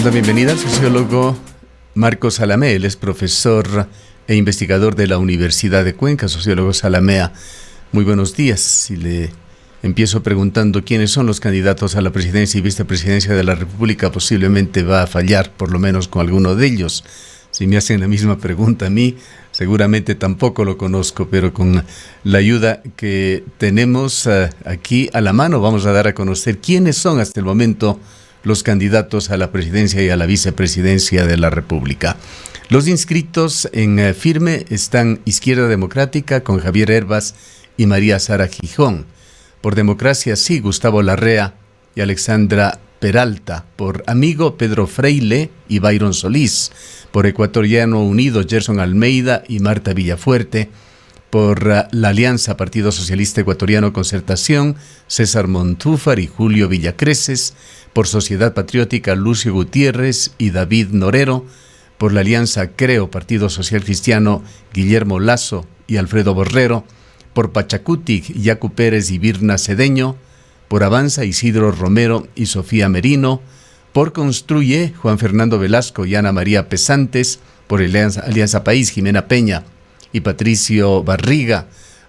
Damos la bienvenida al sociólogo Marcos Salamé. Él es profesor e investigador de la Universidad de Cuenca. Sociólogo Salamea, muy buenos días. Y le empiezo preguntando quiénes son los candidatos a la presidencia y vicepresidencia de la República. Posiblemente va a fallar, por lo menos con alguno de ellos. Si me hacen la misma pregunta a mí, seguramente tampoco lo conozco, pero con la ayuda que tenemos aquí a la mano, vamos a dar a conocer quiénes son hasta el momento los candidatos a la presidencia y a la vicepresidencia de la República. Los inscritos en firme están Izquierda Democrática con Javier Hervas y María Sara Gijón. Por Democracia Sí, Gustavo Larrea y Alexandra Peralta. Por Amigo, Pedro Freile y Byron Solís. Por Ecuatoriano Unido, Gerson Almeida y Marta Villafuerte. Por la Alianza Partido Socialista Ecuatoriano Concertación, César Montúfar y Julio Villacreces. Por Sociedad Patriótica, Lucio Gutiérrez y David Norero. Por la Alianza Creo Partido Social Cristiano, Guillermo Lazo y Alfredo Borrero. Por Pachacutic, Yacu Pérez y Virna Cedeño. Por Avanza, Isidro Romero y Sofía Merino. Por Construye, Juan Fernando Velasco y Ana María Pesantes. Por Alianza País, Jimena Peña y Patricio Barriga.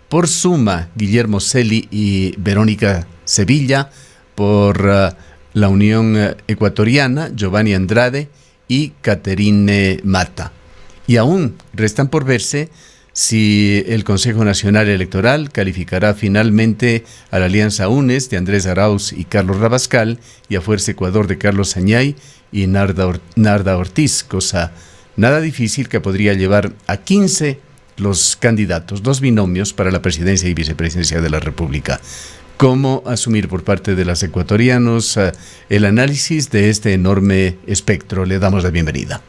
Por Suma, Guillermo Celi y Verónica Sevilla. Por la Unión Ecuatoriana, Giovanni Andrade y Caterine Mata. Y aún restan por verse si el Consejo Nacional Electoral calificará finalmente a la Alianza UNES de Andrés Arauz y Carlos Rabascal y a Fuerza Ecuador de Carlos Añay y Narda Ortiz, cosa nada difícil que podría llevar a 15 los candidatos, dos binomios para la presidencia y vicepresidencia de la República. ¿Cómo asumir por parte de los ecuatorianos el análisis de este enorme espectro? Le damos la bienvenida.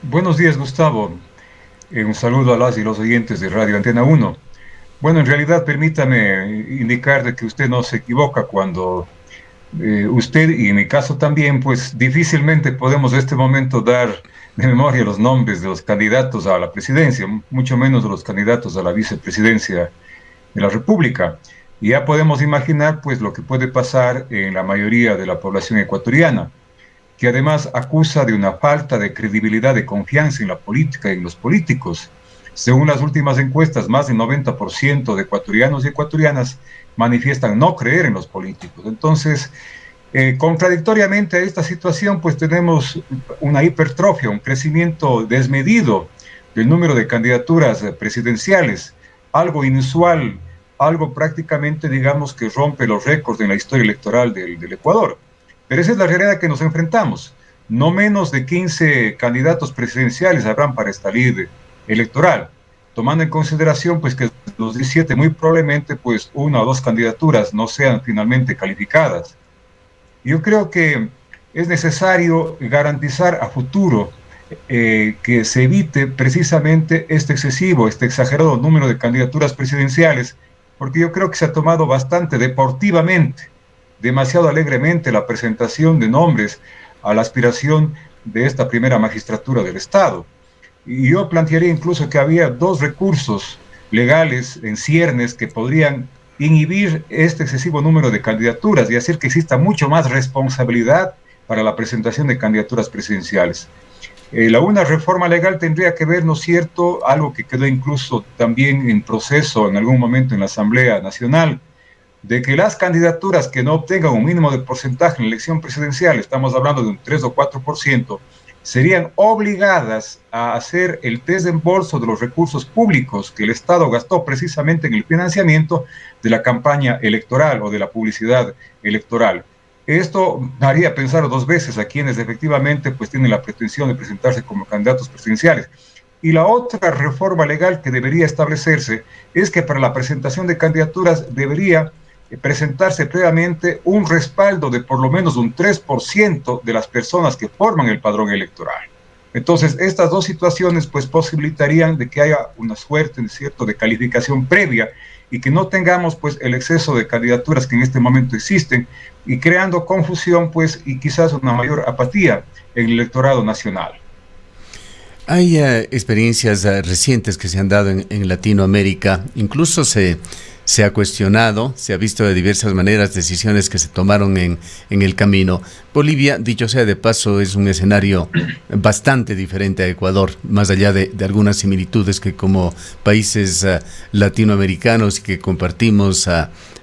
Buenos días, Gustavo. Un saludo a las y los oyentes de Radio Antena 1. Bueno, en realidad permítame indicar de que usted no se equivoca cuando usted, y en mi caso también, pues difícilmente podemos en este momento dar de memoria los nombres de los candidatos a la presidencia, mucho menos de los candidatos a la vicepresidencia de la República. Y ya podemos imaginar pues lo que puede pasar en la mayoría de la población ecuatoriana, que además acusa de una falta de credibilidad, de confianza en la política y en los políticos. Según las últimas encuestas, más del 90% de ecuatorianos y ecuatorianas manifiestan no creer en los políticos. Entonces, contradictoriamente a esta situación, pues tenemos una hipertrofia, un crecimiento desmedido del número de candidaturas presidenciales, algo inusual, algo prácticamente, digamos, que rompe los récords en la historia electoral del Ecuador. Pero esa es la realidad que nos enfrentamos. No menos de 15 candidatos presidenciales habrán para esta lid electoral, tomando en consideración pues que los 17 muy probablemente pues una o dos candidaturas no sean finalmente calificadas. Yo creo que es necesario garantizar a futuro que se evite precisamente este excesivo, este exagerado número de candidaturas presidenciales, porque yo creo que se ha tomado bastante deportivamente, demasiado alegremente la presentación de nombres a la aspiración de esta primera magistratura del Estado. Y yo plantearía incluso que había dos recursos legales en ciernes que podrían inhibir este excesivo número de candidaturas y hacer que exista mucho más responsabilidad para la presentación de candidaturas presidenciales. Una reforma legal tendría que ver, ¿no es cierto?, algo que quedó incluso también en proceso en algún momento en la Asamblea Nacional, de que las candidaturas que no obtengan un mínimo de porcentaje en la elección presidencial, estamos hablando de un 3 o 4%, serían obligadas a hacer el desembolso de los recursos públicos que el Estado gastó precisamente en el financiamiento de la campaña electoral o de la publicidad electoral. Esto haría pensar dos veces a quienes efectivamente pues tienen la pretensión de presentarse como candidatos presidenciales. Y la otra reforma legal que debería establecerse es que para la presentación de candidaturas debería presentarse previamente un respaldo de por lo menos un 3% de las personas que forman el padrón electoral. Entonces, estas dos situaciones pues posibilitarían de que haya una suerte, ¿cierto?, de calificación previa y que no tengamos pues el exceso de candidaturas que en este momento existen y creando confusión pues y quizás una mayor apatía en el electorado nacional. Hay experiencias recientes que se han dado en Latinoamérica, incluso se se ha cuestionado, se ha visto de diversas maneras decisiones que se tomaron en el camino. Bolivia, dicho sea de paso, es un escenario bastante diferente a Ecuador, más allá de algunas similitudes que como países latinoamericanos y que compartimos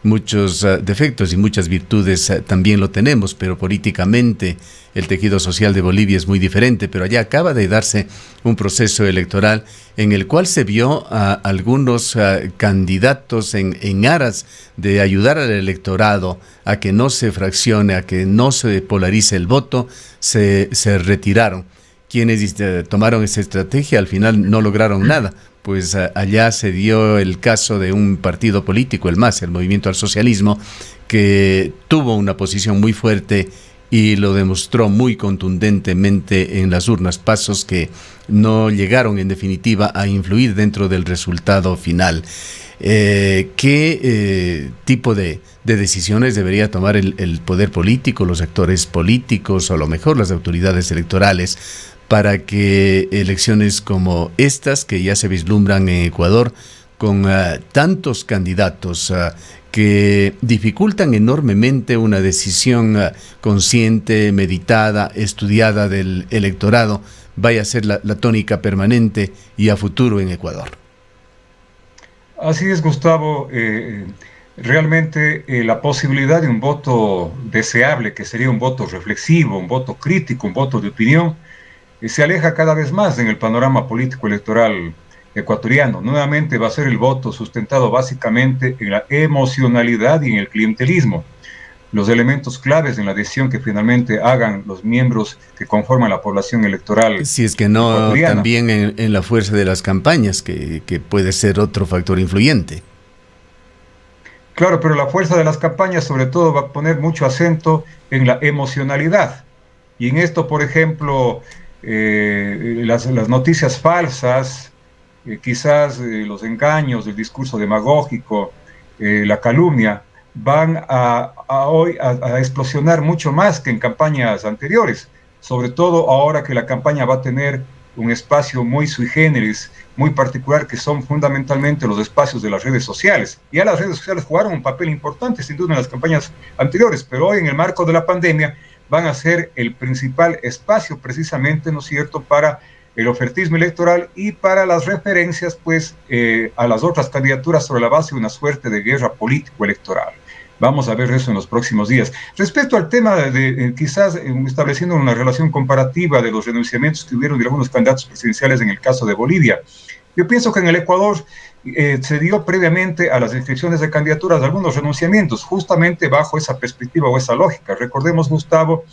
muchos defectos y muchas virtudes también lo tenemos, pero políticamente el tejido social de Bolivia es muy diferente. Pero allá acaba de darse un proceso electoral en el cual se vio a algunos candidatos en aras de ayudar al electorado a que no se fraccione, a que no se polarice el voto, se retiraron. Quienes tomaron esa estrategia al final no lograron nada, pues allá se dio el caso de un partido político, el MAS, el Movimiento al Socialismo, que tuvo una posición muy fuerte y lo demostró muy contundentemente en las urnas, pasos que no llegaron en definitiva a influir dentro del resultado final. ¿Qué tipo de decisiones debería tomar el poder político, los actores políticos o a lo mejor las autoridades electorales para que elecciones como estas que ya se vislumbran en Ecuador con tantos candidatos que dificultan enormemente una decisión consciente, meditada, estudiada del electorado, vaya a ser la tónica permanente y a futuro en Ecuador? Así es, Gustavo. Realmente la posibilidad de un voto deseable, que sería un voto reflexivo, un voto crítico, un voto de opinión, se aleja cada vez más en el panorama político electoral ecuatoriano. Nuevamente va a ser el voto sustentado básicamente en la emocionalidad y en el clientelismo. Los elementos claves en la decisión que finalmente hagan los miembros que conforman la población electoral Si es que no, ecuatoriana. también en la fuerza de las campañas, que puede ser otro factor influyente. Claro, pero la fuerza de las campañas sobre todo va a poner mucho acento en la emocionalidad. Y en esto, por ejemplo, las noticias falsas, quizás los engaños, el discurso demagógico, la calumnia, van hoy a explosionar mucho más que en campañas anteriores, sobre todo ahora que la campaña va a tener un espacio muy sui generis, muy particular, que son fundamentalmente los espacios de las redes sociales. Ya las redes sociales jugaron un papel importante, sin duda, en las campañas anteriores, pero hoy, en el marco de la pandemia, van a ser el principal espacio precisamente, ¿no es cierto?, para el ofertismo electoral y para las referencias, pues, a las otras candidaturas sobre la base de una suerte de guerra político-electoral. Vamos a ver eso en los próximos días. Respecto al tema de quizás estableciendo una relación comparativa de los renunciamientos que hubieron de algunos candidatos presidenciales en el caso de Bolivia, yo pienso que en el Ecuador se dio previamente a las inscripciones de candidaturas algunos renunciamientos, justamente bajo esa perspectiva o esa lógica. Recordemos, Gustavo,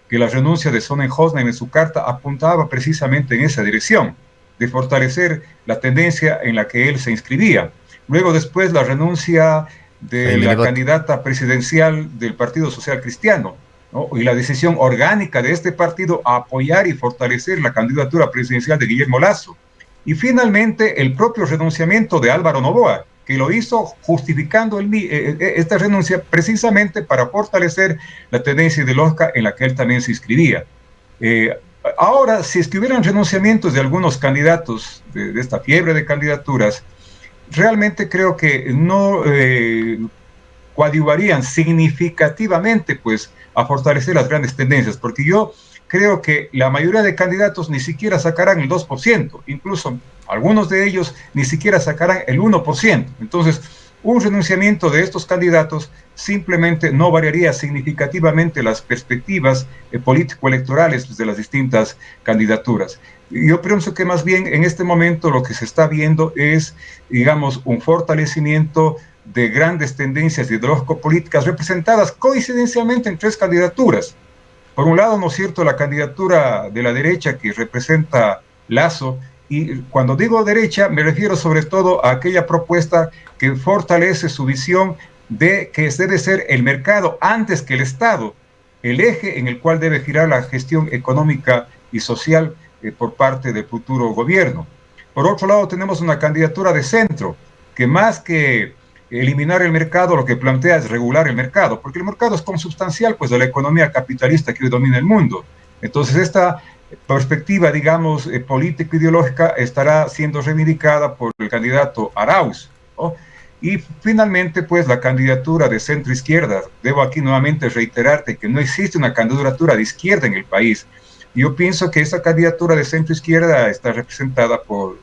que la renuncia de Sonnenhosner en su carta apuntaba precisamente en esa dirección, de fortalecer la tendencia en la que él se inscribía. Luego, después, la renuncia de la candidata presidencial del Partido Social Cristiano, ¿no?, y la decisión orgánica de este partido a apoyar y fortalecer la candidatura presidencial de Guillermo Lasso. Y finalmente el propio renunciamiento de Álvaro Noboa, que lo hizo justificando esta renuncia precisamente para fortalecer la tendencia ideológica en la que él también se inscribía. Ahora, si es que hubieran renunciamientos de algunos candidatos de esta fiebre de candidaturas, realmente creo que no coadyuvarían significativamente, pues, a fortalecer las grandes tendencias, porque yo creo que la mayoría de candidatos ni siquiera sacarán el 2%, incluso algunos de ellos ni siquiera sacarán el 1%. Entonces, un renunciamiento de estos candidatos simplemente no variaría significativamente las perspectivas político-electorales de las distintas candidaturas. Yo pienso que más bien en este momento lo que se está viendo es, digamos, un fortalecimiento de grandes tendencias ideológico-políticas representadas coincidencialmente en tres candidaturas. Por un lado, ¿no es cierto?, la candidatura de la derecha que representa Lasso, y cuando digo derecha me refiero sobre todo a aquella propuesta que fortalece su visión de que debe ser el mercado antes que el Estado, el eje en el cual debe girar la gestión económica y social por parte del futuro gobierno. Por otro lado, tenemos una candidatura de centro, que más que eliminar el mercado, lo que plantea es regular el mercado, porque el mercado es consubstancial, pues, de la economía capitalista que hoy domina el mundo. Entonces, esta perspectiva, digamos, político-ideológica estará siendo reivindicada por el candidato Arauz, ¿no? Y finalmente, pues, la candidatura de centro-izquierda. Debo aquí nuevamente reiterarte que no existe una candidatura de izquierda en el país. Yo pienso que esa candidatura de centro-izquierda está representada por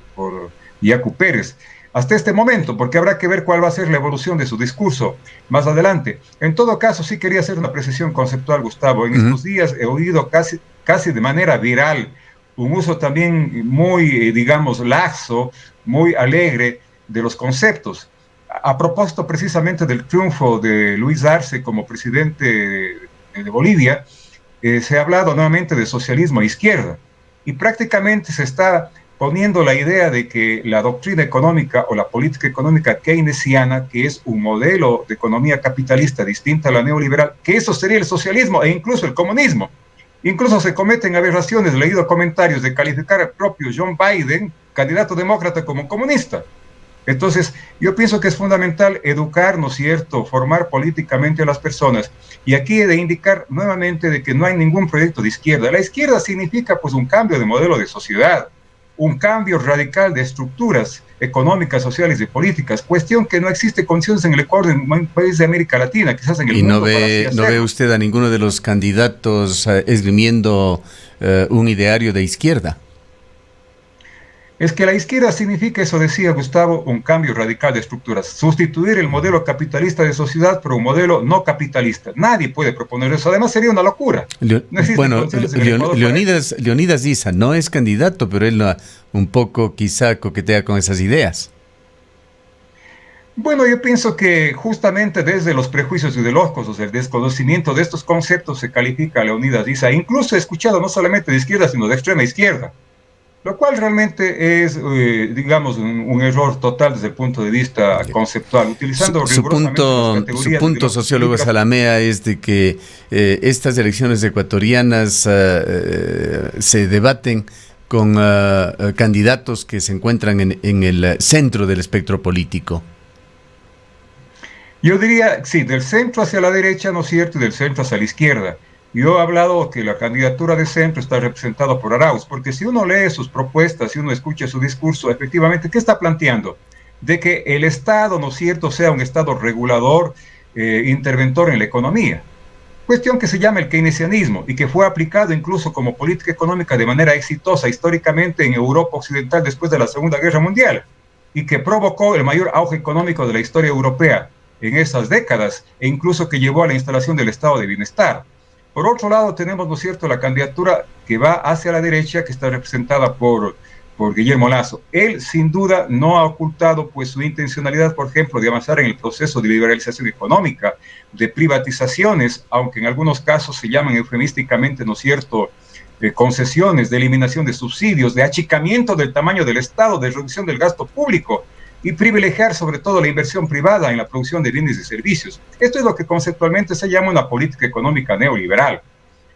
Yacu Pérez hasta este momento, porque habrá que ver cuál va a ser la evolución de su discurso más adelante. En todo caso, sí quería hacer una precisión conceptual, Gustavo. En estos días he oído casi de manera viral un uso también muy, digamos, laxo, muy alegre de los conceptos. A propósito precisamente del triunfo de Luis Arce como presidente de Bolivia, se ha hablado nuevamente de socialismo a izquierda y prácticamente se está poniendo la idea de que la doctrina económica o la política económica keynesiana, que es un modelo de economía capitalista distinta a la neoliberal, que eso sería el socialismo e incluso el comunismo. Incluso se cometen aberraciones, he leído comentarios de calificar al propio John Biden, candidato demócrata, como comunista. Entonces, yo pienso que es fundamental educar, ¿no es cierto?, formar políticamente a las personas. Y aquí he de indicar nuevamente de que no hay ningún proyecto de izquierda. La izquierda significa pues un cambio de modelo de sociedad, un cambio radical de estructuras económicas, sociales y políticas, cuestión que no existe condiciones en el Ecuador, en un país de América Latina, quizás en el mundo. ¿Y no ve usted a ninguno de los candidatos esgrimiendo un ideario de izquierda? Es que la izquierda significa, eso decía Gustavo, un cambio radical de estructuras, sustituir el modelo capitalista de sociedad por un modelo no capitalista. Nadie puede proponer eso, además sería una locura. Leonidas Issa no es candidato, pero él un poco quizá coquetea con esas ideas. Bueno, yo pienso que justamente desde los prejuicios ideológicos, el desconocimiento de estos conceptos se califica a Leonidas Issa. Incluso he escuchado no solamente de izquierda, sino de extrema izquierda. Lo cual realmente es, digamos, un error total desde el punto de vista conceptual, utilizando su punto, sociólogo Zalamea, es de que estas elecciones ecuatorianas se debaten con candidatos que se encuentran en el centro del espectro político. Yo diría, sí, del centro hacia la derecha, ¿no es cierto?, y del centro hacia la izquierda. Yo he hablado que la candidatura de centro está representada por Arauz, porque si uno lee sus propuestas, si uno escucha su discurso, efectivamente, ¿qué está planteando? De que el Estado, ¿no es cierto?, sea un Estado regulador, interventor en la economía. Cuestión que se llama el keynesianismo y que fue aplicado incluso como política económica de manera exitosa históricamente en Europa Occidental después de la Segunda Guerra Mundial y que provocó el mayor auge económico de la historia europea en esas décadas e incluso que llevó a la instalación del estado de bienestar. Por otro lado, tenemos, ¿no es cierto?, la candidatura que va hacia la derecha, que está representada por Guillermo Lasso. Él, sin duda, no ha ocultado pues, su intencionalidad, por ejemplo, de avanzar en el proceso de liberalización económica, de privatizaciones, aunque en algunos casos se llaman eufemísticamente, ¿no es cierto?, concesiones, de eliminación de subsidios, de achicamiento del tamaño del Estado, de reducción del gasto público, y privilegiar sobre todo la inversión privada en la producción de bienes y servicios. Esto es lo que conceptualmente se llama una política económica neoliberal.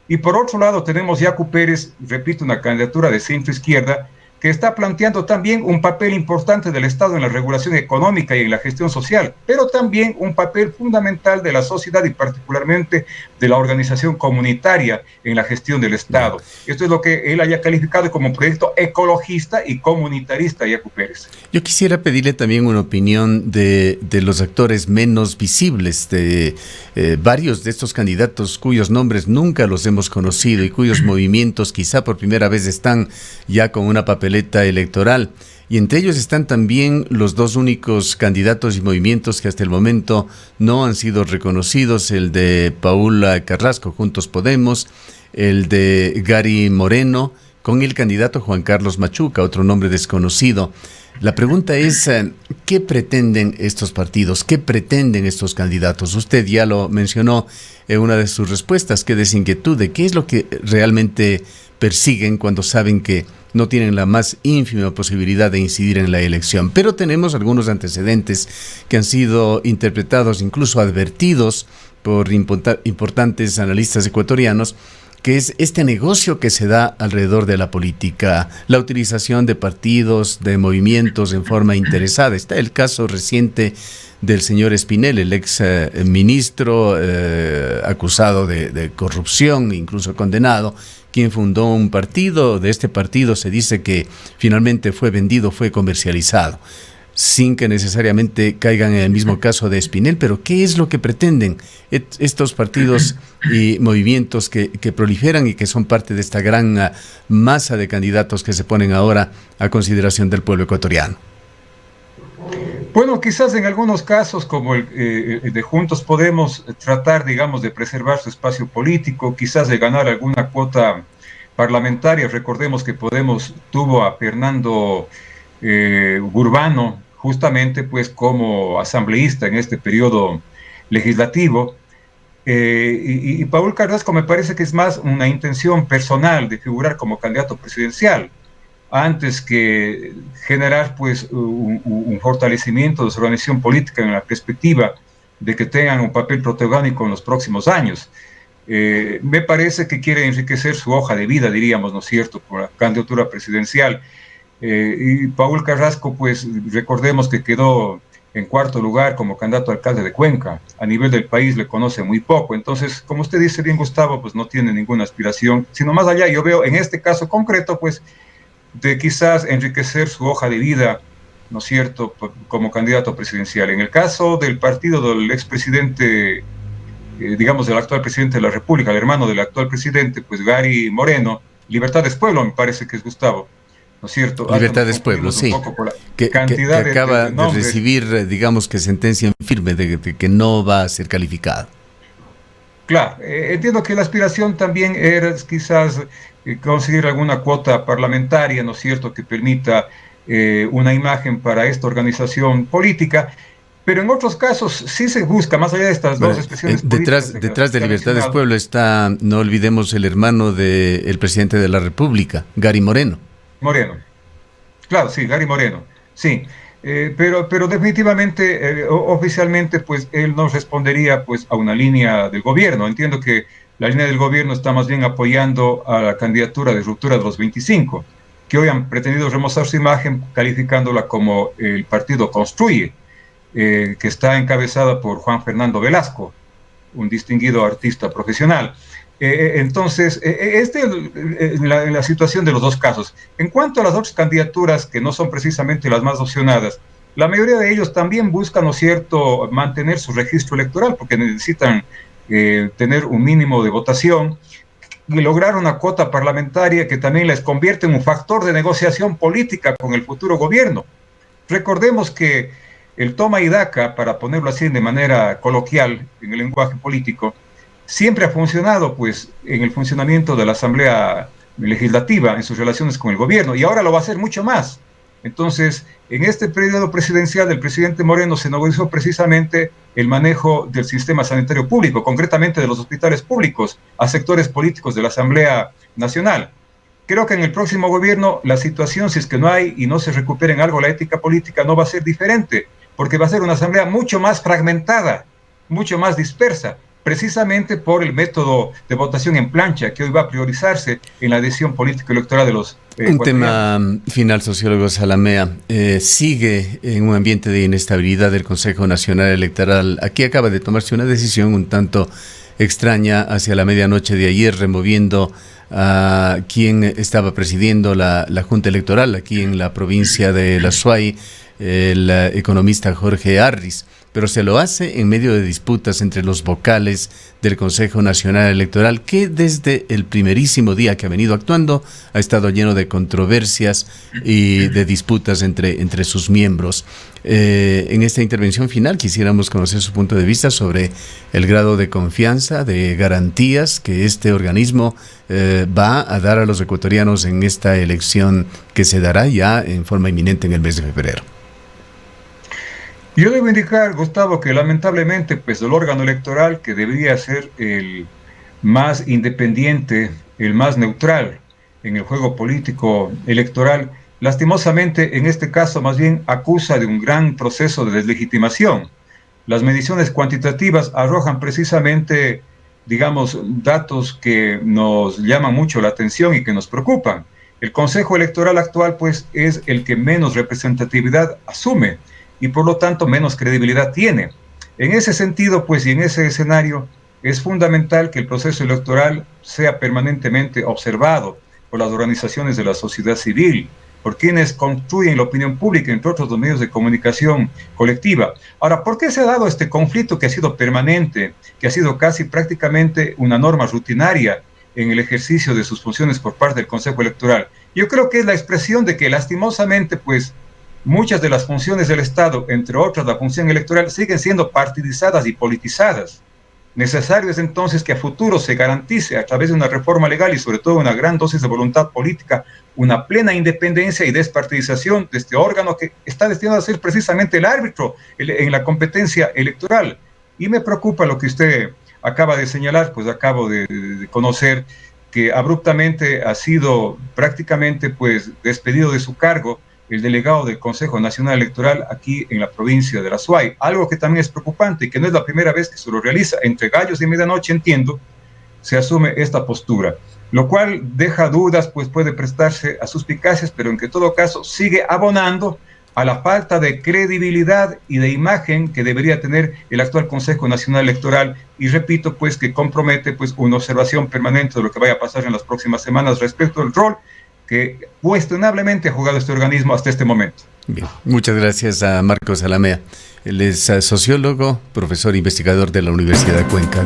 Y por otro lado tenemos Yacu Pérez, repito, una candidatura de centro-izquierda, que está planteando también un papel importante del Estado en la regulación económica y en la gestión social, pero también un papel fundamental de la sociedad y particularmente de la organización comunitaria en la gestión del Estado. Esto es lo que él haya calificado como proyecto ecologista y comunitarista, Yacu Pérez. Yo quisiera pedirle también una opinión de los actores menos visibles, de varios de estos candidatos cuyos nombres nunca los hemos conocido y cuyos movimientos quizá por primera vez están ya con una papeleta electoral, y entre ellos están también los dos únicos candidatos y movimientos que hasta el momento no han sido reconocidos, el de Paula Carrasco, Juntos Podemos, el de Gary Moreno, con el candidato Juan Carlos Machuca, otro nombre desconocido. La pregunta es, ¿qué pretenden estos partidos? ¿Qué pretenden estos candidatos? Usted ya lo mencionó en una de sus respuestas, que desinquietud de qué es lo que realmente persiguen cuando saben que no tienen la más ínfima posibilidad de incidir en la elección. Pero tenemos algunos antecedentes que han sido interpretados, incluso advertidos por importantes analistas ecuatorianos, que es este negocio que se da alrededor de la política, la utilización de partidos, de movimientos en forma interesada. Está el caso reciente del señor Espinel, el ex ministro acusado de corrupción, incluso condenado, quien fundó un partido. De este partido se dice que finalmente fue vendido, fue comercializado. sin que necesariamente caigan en el mismo caso de Espinel, pero ¿qué es lo que pretenden estos partidos y movimientos que proliferan y que son parte de esta gran masa de candidatos que se ponen ahora a consideración del pueblo ecuatoriano? Bueno, quizás en algunos casos, como el de Juntos Podemos, tratar, digamos, de preservar su espacio político, quizás de ganar alguna cuota parlamentaria. Recordemos que Podemos tuvo a Fernando Urbano justamente pues como asambleísta en este periodo legislativo. Y Paul Carrasco me parece que es más una intención personal de figurar como candidato presidencial, antes que generar pues un fortalecimiento de su organización política en la perspectiva de que tengan un papel protagónico en los próximos años. Me parece que quiere enriquecer su hoja de vida, diríamos, ¿no es cierto?, por la candidatura presidencial. Y Paul Carrasco, pues recordemos que quedó en cuarto lugar como candidato a alcalde de Cuenca. A nivel del país le conoce muy poco. Entonces, como usted dice bien, Gustavo, pues no tiene ninguna aspiración, sino más allá, yo veo en este caso concreto, pues, de quizás enriquecer su hoja de vida, ¿no es cierto?, como candidato presidencial. En el caso del partido del expresidente, digamos, del actual presidente de la República, el hermano del actual presidente, pues Gary Moreno, Libertad es Pueblo, me parece que es, Gustavo, ¿no es cierto? Libertad es Pueblo, sí. Que acaba de recibir, digamos, que sentencia en firme de que no va a ser calificado. Claro, entiendo que la aspiración también era quizás conseguir alguna cuota parlamentaria, ¿no es cierto?, que permita una imagen para esta organización política, pero en otros casos sí se busca, más allá de estas dos expresiones políticas. Detrás de Libertad es Pueblo está, no olvidemos, el hermano del presidente de la República, Gary Moreno. Moreno, claro, sí, Gary Moreno, sí. Pero definitivamente, oficialmente, pues él no respondería pues a una línea del gobierno. Entiendo que la línea del gobierno está más bien apoyando a la candidatura de Ruptura de los 25, que hoy han pretendido remozar su imagen calificándola como el partido Construye, que está encabezada por Juan Fernando Velasco, un distinguido artista profesional. Entonces, en la situación de los dos casos. En cuanto a las otras candidaturas, que no son precisamente las más opcionadas, la mayoría de ellos también buscan, ¿no es cierto?, mantener su registro electoral, porque necesitan tener un mínimo de votación y lograr una cuota parlamentaria que también les convierte en un factor de negociación política con el futuro gobierno. Recordemos que el toma y daca, para ponerlo así de manera coloquial en el lenguaje político, siempre ha funcionado pues en el funcionamiento de la Asamblea Legislativa, en sus relaciones con el gobierno, y ahora lo va a hacer mucho más. Entonces, en este periodo presidencial del presidente Moreno se negociou precisamente el manejo del sistema sanitario público, concretamente de los hospitales públicos, a sectores políticos de la Asamblea Nacional. Creo que en el próximo gobierno la situación, si es que no hay y no se recupera en algo la ética política, no va a ser diferente, porque va a ser una asamblea mucho más fragmentada, mucho más dispersa, precisamente por el método de votación en plancha que hoy va a priorizarse en la decisión política electoral de los Un tema final, sociólogo Zalamea. Sigue en un ambiente de inestabilidad el Consejo Nacional Electoral. Aquí acaba de tomarse una decisión un tanto extraña hacia la medianoche de ayer, removiendo a quien estaba presidiendo la Junta Electoral aquí en la provincia de La Suay, el economista Jorge Arris, pero se lo hace en medio de disputas entre los vocales del Consejo Nacional Electoral, que desde el primerísimo día que ha venido actuando ha estado lleno de controversias y de disputas entre sus miembros. En esta intervención final quisiéramos conocer su punto de vista sobre el grado de confianza, de garantías que este organismo va a dar a los ecuatorianos en esta elección que se dará ya en forma inminente en el mes de febrero. Yo debo indicar, Gustavo, que lamentablemente pues el órgano electoral, que debería ser el más independiente, el más neutral en el juego político electoral, lastimosamente en este caso más bien acusa de un gran proceso de deslegitimación. Las mediciones cuantitativas arrojan precisamente, digamos, datos que nos llaman mucho la atención y que nos preocupan. El Consejo Electoral actual pues es el que menos representatividad asume y por lo tanto menos credibilidad tiene. En ese sentido, pues, y en ese escenario, es fundamental que el proceso electoral sea permanentemente observado por las organizaciones de la sociedad civil, por quienes construyen la opinión pública, entre otros los medios de comunicación colectiva. Ahora, ¿por qué se ha dado este conflicto que ha sido permanente, que ha sido casi prácticamente una norma rutinaria en el ejercicio de sus funciones por parte del Consejo Electoral? Yo creo que es la expresión de que lastimosamente, pues, muchas de las funciones del Estado, entre otras la función electoral, siguen siendo partidizadas y politizadas. Necesario es entonces que a futuro se garantice a través de una reforma legal y sobre todo una gran dosis de voluntad política una plena independencia y despartidización de este órgano que está destinado a ser precisamente el árbitro en la competencia electoral. Y me preocupa lo que usted acaba de señalar, pues acabo de conocer que abruptamente ha sido prácticamente pues despedido de su cargo el delegado del Consejo Nacional Electoral aquí en la provincia de la Suay. Algo que también es preocupante y que no es la primera vez que se lo realiza. Entre gallos y medianoche, entiendo, se asume esta postura, lo cual deja dudas, pues puede prestarse a suspicacias, pero en que todo caso sigue abonando a la falta de credibilidad y de imagen que debería tener el actual Consejo Nacional Electoral, y repito, pues que compromete pues una observación permanente de lo que vaya a pasar en las próximas semanas respecto al rol que cuestionablemente ha jugado este organismo hasta este momento. Bien, muchas gracias a Marcos Salamea. Él es sociólogo, profesor e investigador de la Universidad de Cuenca.